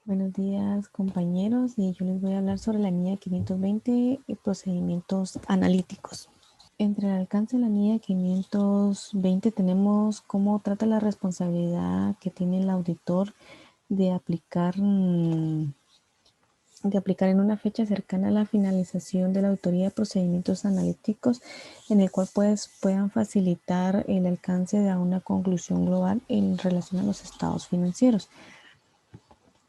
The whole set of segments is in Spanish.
Buenos días, compañeros, y yo les voy a hablar sobre la NIA 520 y procedimientos analíticos. Entre el alcance de la NIA 520 tenemos cómo trata la responsabilidad que tiene el auditor de aplicar en una fecha cercana a la finalización de la auditoría de procedimientos analíticos en el cual puedan facilitar el alcance de una conclusión global en relación a los estados financieros.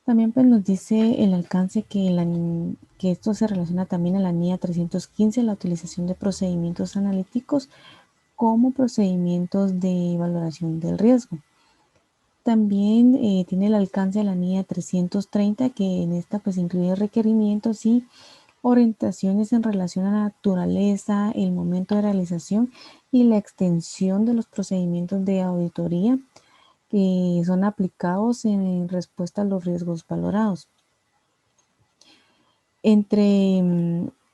También pues nos dice el alcance que esto se relaciona también a la NIA 315, la utilización de procedimientos analíticos como procedimientos de valoración del riesgo. También tiene el alcance de la NIA 330, que en esta pues incluye requerimientos y orientaciones en relación a la naturaleza, el momento de realización y la extensión de los procedimientos de auditoría que son aplicados en respuesta a los riesgos valorados. Entre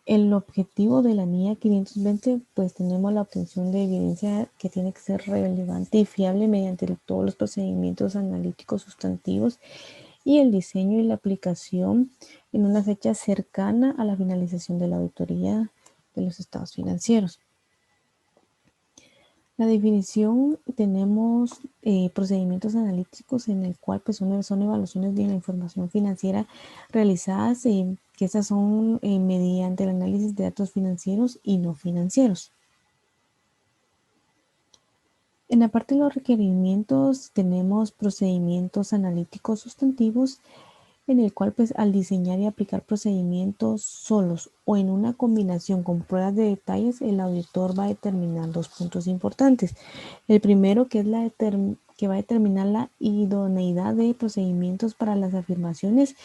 el objetivo de la NIA 520, pues tenemos la obtención de evidencia que tiene que ser relevante y fiable mediante todos los procedimientos analíticos sustantivos y el diseño y la aplicación en una fecha cercana a la finalización de la auditoría de los estados financieros. La definición, tenemos procedimientos analíticos en el cual pues son evaluaciones de la información financiera realizadas, que estas son mediante el análisis de datos financieros y no financieros. En la parte de los requerimientos tenemos procedimientos analíticos sustantivos en el cual pues al diseñar y aplicar procedimientos solos o en una combinación con pruebas de detalles, el auditor va a determinar dos puntos importantes. El primero, que es que va a determinar la idoneidad de procedimientos para las afirmaciones,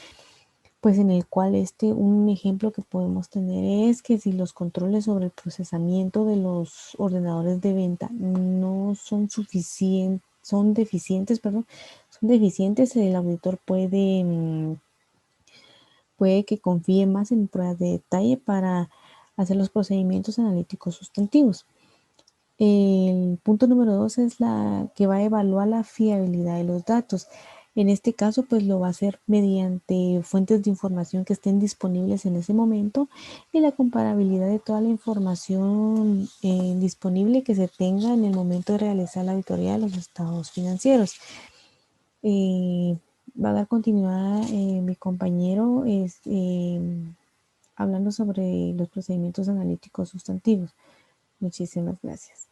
pues en el cual un ejemplo que podemos tener es que si los controles sobre el procesamiento de los ordenadores de venta no son suficientes, son deficientes, el auditor puede que confíe más en pruebas de detalle para hacer los procedimientos analíticos sustantivos. El punto número 2 es la que va a evaluar la fiabilidad de los datos. En este caso, pues lo va a hacer mediante fuentes de información que estén disponibles en ese momento y la comparabilidad de toda la información disponible que se tenga en el momento de realizar la auditoría de los estados financieros. Va a dar continuidad mi compañero hablando sobre los procedimientos analíticos sustantivos. Muchísimas gracias.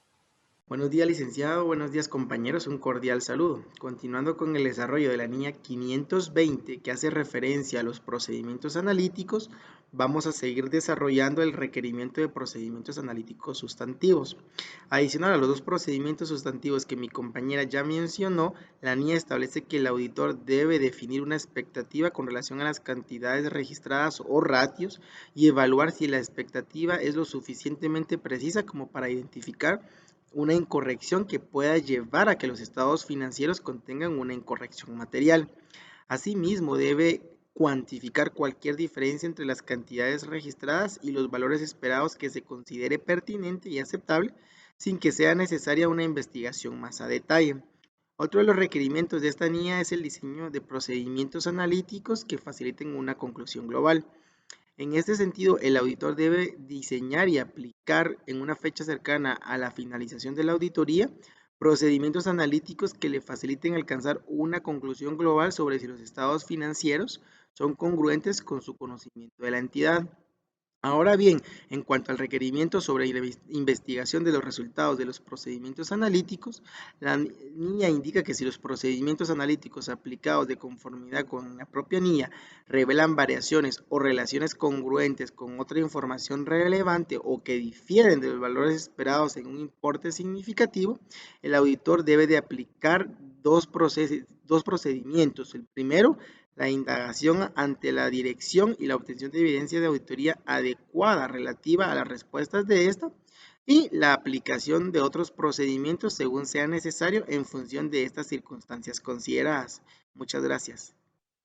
Buenos días, licenciado. Buenos días, compañeros. Un cordial saludo. Continuando con el desarrollo de la NIA 520, que hace referencia a los procedimientos analíticos, vamos a seguir desarrollando el requerimiento de procedimientos analíticos sustantivos. Adicional a los dos procedimientos sustantivos que mi compañera ya mencionó, la NIA establece que el auditor debe definir una expectativa con relación a las cantidades registradas o ratios y evaluar si la expectativa es lo suficientemente precisa como para identificar una incorrección que pueda llevar a que los estados financieros contengan una incorrección material. Asimismo, debe cuantificar cualquier diferencia entre las cantidades registradas y los valores esperados que se considere pertinente y aceptable sin que sea necesaria una investigación más a detalle. Otro de los requerimientos de esta NIA es el diseño de procedimientos analíticos que faciliten una conclusión global. En este sentido, el auditor debe diseñar y aplicar en una fecha cercana a la finalización de la auditoría procedimientos analíticos que le faciliten alcanzar una conclusión global sobre si los estados financieros son congruentes con su conocimiento de la entidad. Ahora bien, en cuanto al requerimiento sobre la investigación de los resultados de los procedimientos analíticos, la NIA indica que si los procedimientos analíticos aplicados de conformidad con la propia NIA revelan variaciones o relaciones congruentes con otra información relevante o que difieren de los valores esperados en un importe significativo, el auditor debe de aplicar dos procedimientos. El primero, la indagación ante la dirección y la obtención de evidencia de auditoría adecuada relativa a las respuestas de esta y la aplicación de otros procedimientos según sea necesario en función de estas circunstancias consideradas. Muchas gracias.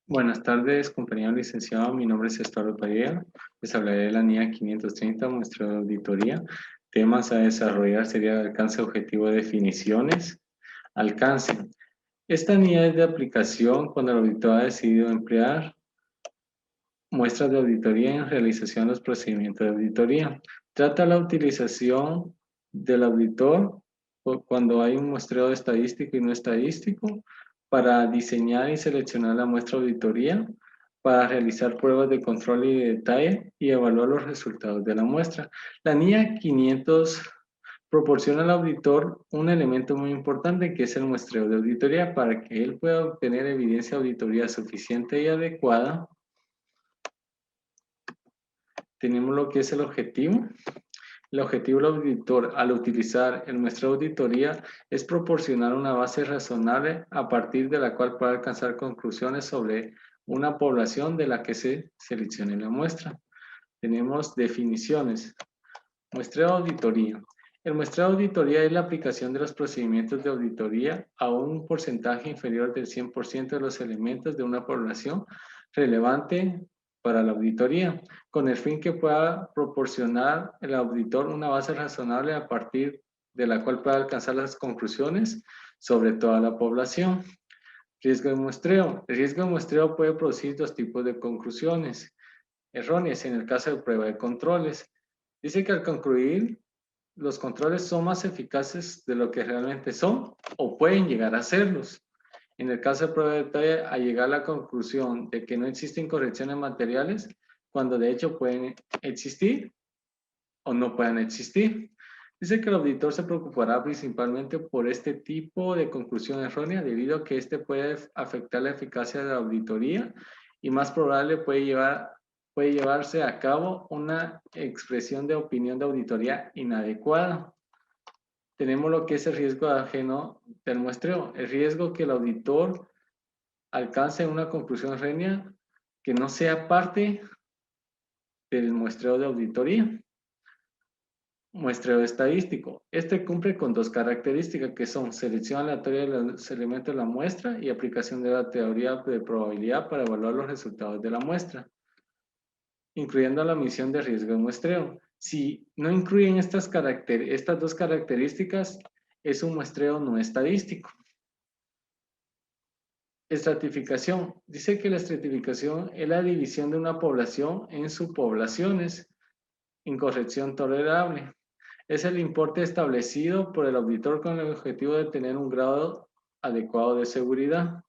Buenas tardes, compañero licenciado. Mi nombre es Estuardo Padilla. Les hablaré de la NIA 530, muestra de auditoría. Temas a desarrollar sería alcance objetivo de definiciones. Alcance. Esta NIA es de aplicación cuando el auditor ha decidido emplear muestras de auditoría en realización de los procedimientos de auditoría. Trata la utilización del auditor cuando hay un muestreo estadístico y no estadístico para diseñar y seleccionar la muestra de auditoría, para realizar pruebas de control y de detalle y evaluar los resultados de la muestra. La NIA 500 proporciona al auditor un elemento muy importante que es el muestreo de auditoría para que él pueda obtener evidencia de auditoría suficiente y adecuada. Tenemos lo que es el objetivo. El objetivo del auditor al utilizar el muestreo de auditoría es proporcionar una base razonable a partir de la cual pueda alcanzar conclusiones sobre una población de la que se seleccione la muestra. Tenemos definiciones. Muestreo de auditoría. El muestreo de auditoría es la aplicación de los procedimientos de auditoría a un porcentaje inferior del 100% de los elementos de una población relevante para la auditoría, con el fin que pueda proporcionar el auditor una base razonable a partir de la cual pueda alcanzar las conclusiones sobre toda la población. Riesgo de muestreo. El riesgo de muestreo puede producir dos tipos de conclusiones erróneas en el caso de prueba de controles. Dice que al concluir, los controles son más eficaces de lo que realmente son o pueden llegar a serlos. En el caso de prueba de detalle, a llegar a la conclusión de que no existen correcciones materiales, cuando de hecho pueden existir o no pueden existir. Dice que el auditor se preocupará principalmente por este tipo de conclusión errónea debido a que este puede afectar la eficacia de la auditoría y más probable puede llevarse a cabo una expresión de opinión de auditoría inadecuada. Tenemos lo que es el riesgo ajeno del muestreo, el riesgo que el auditor alcance una conclusión errónea que no sea parte del muestreo de auditoría. Muestreo estadístico. Este cumple con dos características que son selección aleatoria de los elementos de la muestra y aplicación de la teoría de probabilidad para evaluar los resultados de la muestra, incluyendo la misión de riesgo de muestreo. Si no incluyen estas dos características, es un muestreo no estadístico. Estratificación. Dice que la estratificación es la división de una población en subpoblaciones. Incorrección tolerable. Es el importe establecido por el auditor con el objetivo de tener un grado adecuado de seguridad.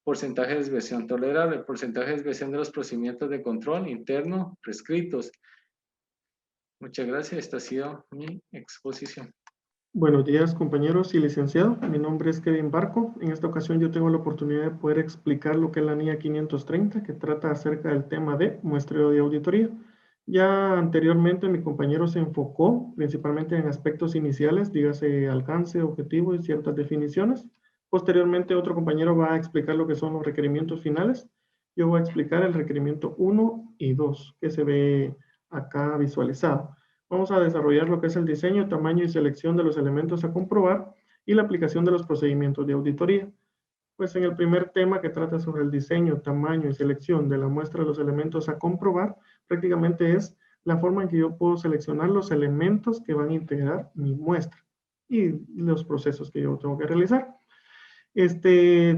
Porcentaje de desviación tolerable. Porcentaje de desviación de los procedimientos de control interno prescritos. Muchas gracias. Esta ha sido mi exposición. Buenos días, compañeros y licenciado. Mi nombre es Kevin Barco. En esta ocasión yo tengo la oportunidad de poder explicar lo que es la NIA 530, que trata acerca del tema de muestreo de auditoría. Ya anteriormente mi compañero se enfocó principalmente en aspectos iniciales, dígase alcance, objetivo y ciertas definiciones. Posteriormente otro compañero va a explicar lo que son los requerimientos finales. Yo voy a explicar el requerimiento 1 y 2, que se ve acá visualizado. Vamos a desarrollar lo que es el diseño, tamaño y selección de los elementos a comprobar y la aplicación de los procedimientos de auditoría. Pues en el primer tema que trata sobre el diseño, tamaño y selección de la muestra de los elementos a comprobar, prácticamente es la forma en que yo puedo seleccionar los elementos que van a integrar mi muestra y los procesos que yo tengo que realizar.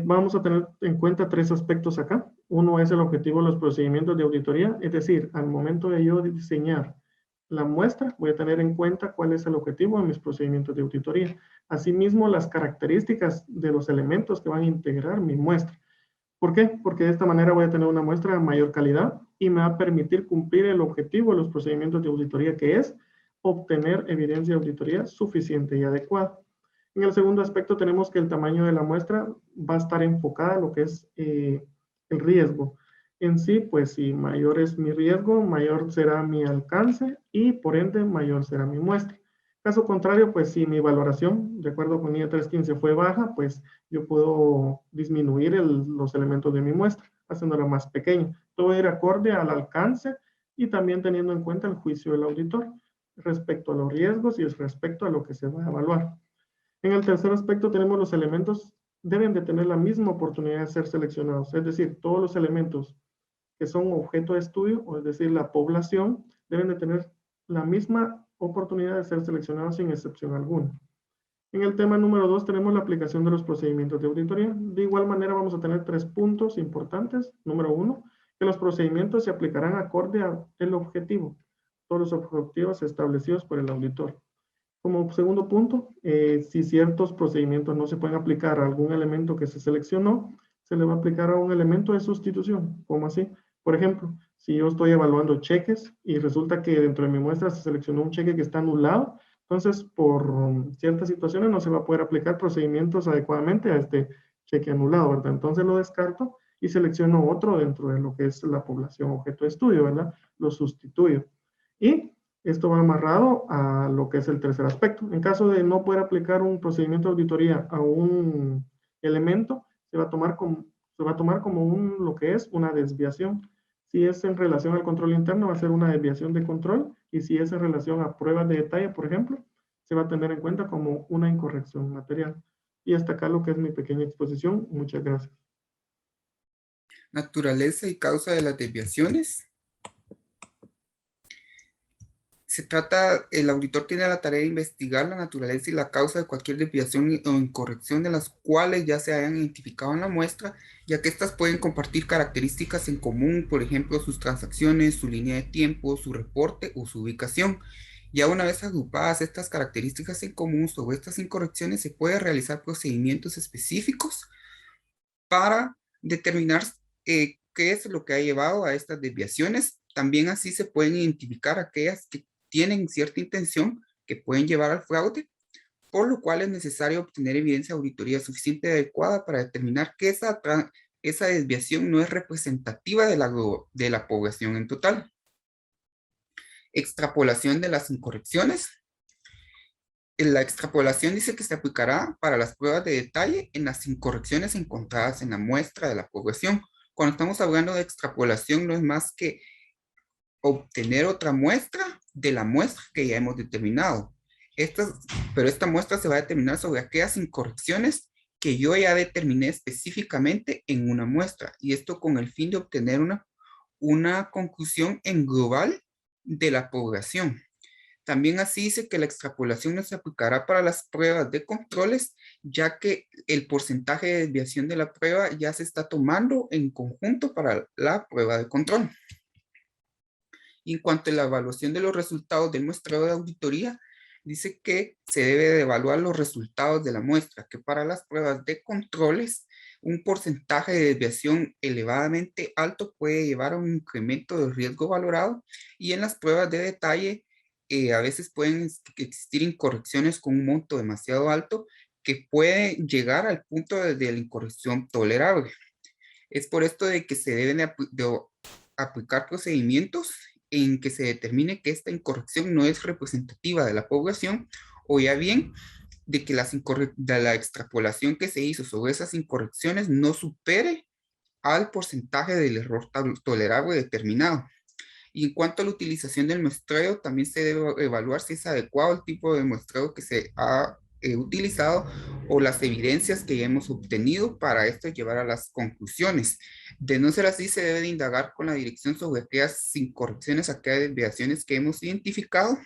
Vamos a tener en cuenta tres aspectos acá. Uno es el objetivo de los procedimientos de auditoría, es decir, al momento de yo diseñar la muestra, voy a tener en cuenta cuál es el objetivo de mis procedimientos de auditoría. Asimismo, las características de los elementos que van a integrar mi muestra. ¿Por qué? Porque de esta manera voy a tener una muestra de mayor calidad y me va a permitir cumplir el objetivo de los procedimientos de auditoría, que es obtener evidencia de auditoría suficiente y adecuada. En el segundo aspecto tenemos que el tamaño de la muestra va a estar enfocada a lo que es el riesgo. En sí, pues si mayor es mi riesgo, mayor será mi alcance y por ende mayor será mi muestra. Caso contrario, pues si mi valoración, de acuerdo con NIA 315, fue baja, pues yo puedo disminuir los elementos de mi muestra, haciéndola más pequeña. Todo va a ir acorde al alcance y también teniendo en cuenta el juicio del auditor respecto a los riesgos y respecto a lo que se va a evaluar. En el tercer aspecto tenemos los elementos deben de tener la misma oportunidad de ser seleccionados, es decir, todos los elementos que son objeto de estudio, o es decir, la población, deben de tener la misma oportunidad de ser seleccionados sin excepción alguna. En el tema número 2 tenemos la aplicación de los procedimientos de auditoría. De igual manera vamos a tener 3 puntos importantes. Número 1, que los procedimientos se aplicarán acorde al objetivo. Todos los objetivos establecidos por el auditor. Como segundo punto, si ciertos procedimientos no se pueden aplicar a algún elemento que se seleccionó, se le va a aplicar a un elemento de sustitución. ¿Cómo así? Por ejemplo, si yo estoy evaluando cheques y resulta que dentro de mi muestra se seleccionó un cheque que está anulado, entonces por ciertas situaciones no se va a poder aplicar procedimientos adecuadamente a este cheque anulado, ¿verdad? Entonces lo descarto y selecciono otro dentro de lo que es la población objeto de estudio, ¿verdad? Lo sustituyo. Y esto va amarrado a lo que es el tercer aspecto. En caso de no poder aplicar un procedimiento de auditoría a un elemento, se va a tomar como lo que es una desviación. Si es en relación al control interno, va a ser una desviación de control, y si es en relación a pruebas de detalle, por ejemplo, se va a tener en cuenta como una incorrección material. Y hasta acá lo que es mi pequeña exposición. Muchas gracias. Naturaleza y causa de las desviaciones. Se trata, el auditor tiene la tarea de investigar la naturaleza y la causa de cualquier desviación o incorrección de las cuales ya se hayan identificado en la muestra, ya que estas pueden compartir características en común, por ejemplo, sus transacciones, su línea de tiempo, su reporte o su ubicación. Ya una vez agrupadas estas características en común sobre estas incorrecciones, se puede realizar procedimientos específicos para determinar qué es lo que ha llevado a estas desviaciones. También así se pueden identificar aquellas que tienen cierta intención que pueden llevar al fraude, por lo cual es necesario obtener evidencia de auditoría suficiente y adecuada para determinar que esa desviación no es representativa de la población en total. Extrapolación de las incorrecciones. La extrapolación dice que se aplicará para las pruebas de detalle en las incorrecciones encontradas en la muestra de la población. Cuando estamos hablando de extrapolación, no es más que obtener otra muestra de la muestra que ya hemos determinado. Pero esta muestra se va a determinar sobre aquellas incorrecciones que yo ya determiné específicamente en una muestra, y esto con el fin de obtener una conclusión en global de la población. También así dice que la extrapolación no se aplicará para las pruebas de controles, ya que el porcentaje de desviación de la prueba ya se está tomando en conjunto para la prueba de control. Y en cuanto a la evaluación de los resultados del muestreo de auditoría, dice que se debe de evaluar los resultados de la muestra, que para las pruebas de controles, un porcentaje de desviación elevadamente alto puede llevar a un incremento del riesgo valorado, y en las pruebas de detalle a veces pueden existir incorrecciones con un monto demasiado alto que puede llegar al punto de la incorrección tolerable. Es por esto de que se deben de aplicar procedimientos en que se determine que esta incorrección no es representativa de la población, o ya bien de que la extrapolación que se hizo sobre esas incorrecciones no supere al porcentaje del error tolerable determinado. Y en cuanto a la utilización del muestreo, también se debe evaluar si es adecuado el tipo de muestreo que se ha utilizado o las evidencias que ya hemos obtenido para esto llevar a las conclusiones. De no ser así, se debe de indagar con la dirección sobre aquellas incorrecciones, aquellas desviaciones que hemos identificado,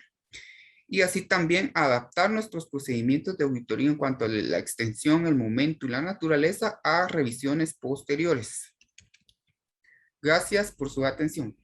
y así también adaptar nuestros procedimientos de auditoría en cuanto a la extensión, el momento y la naturaleza a revisiones posteriores. Gracias por su atención.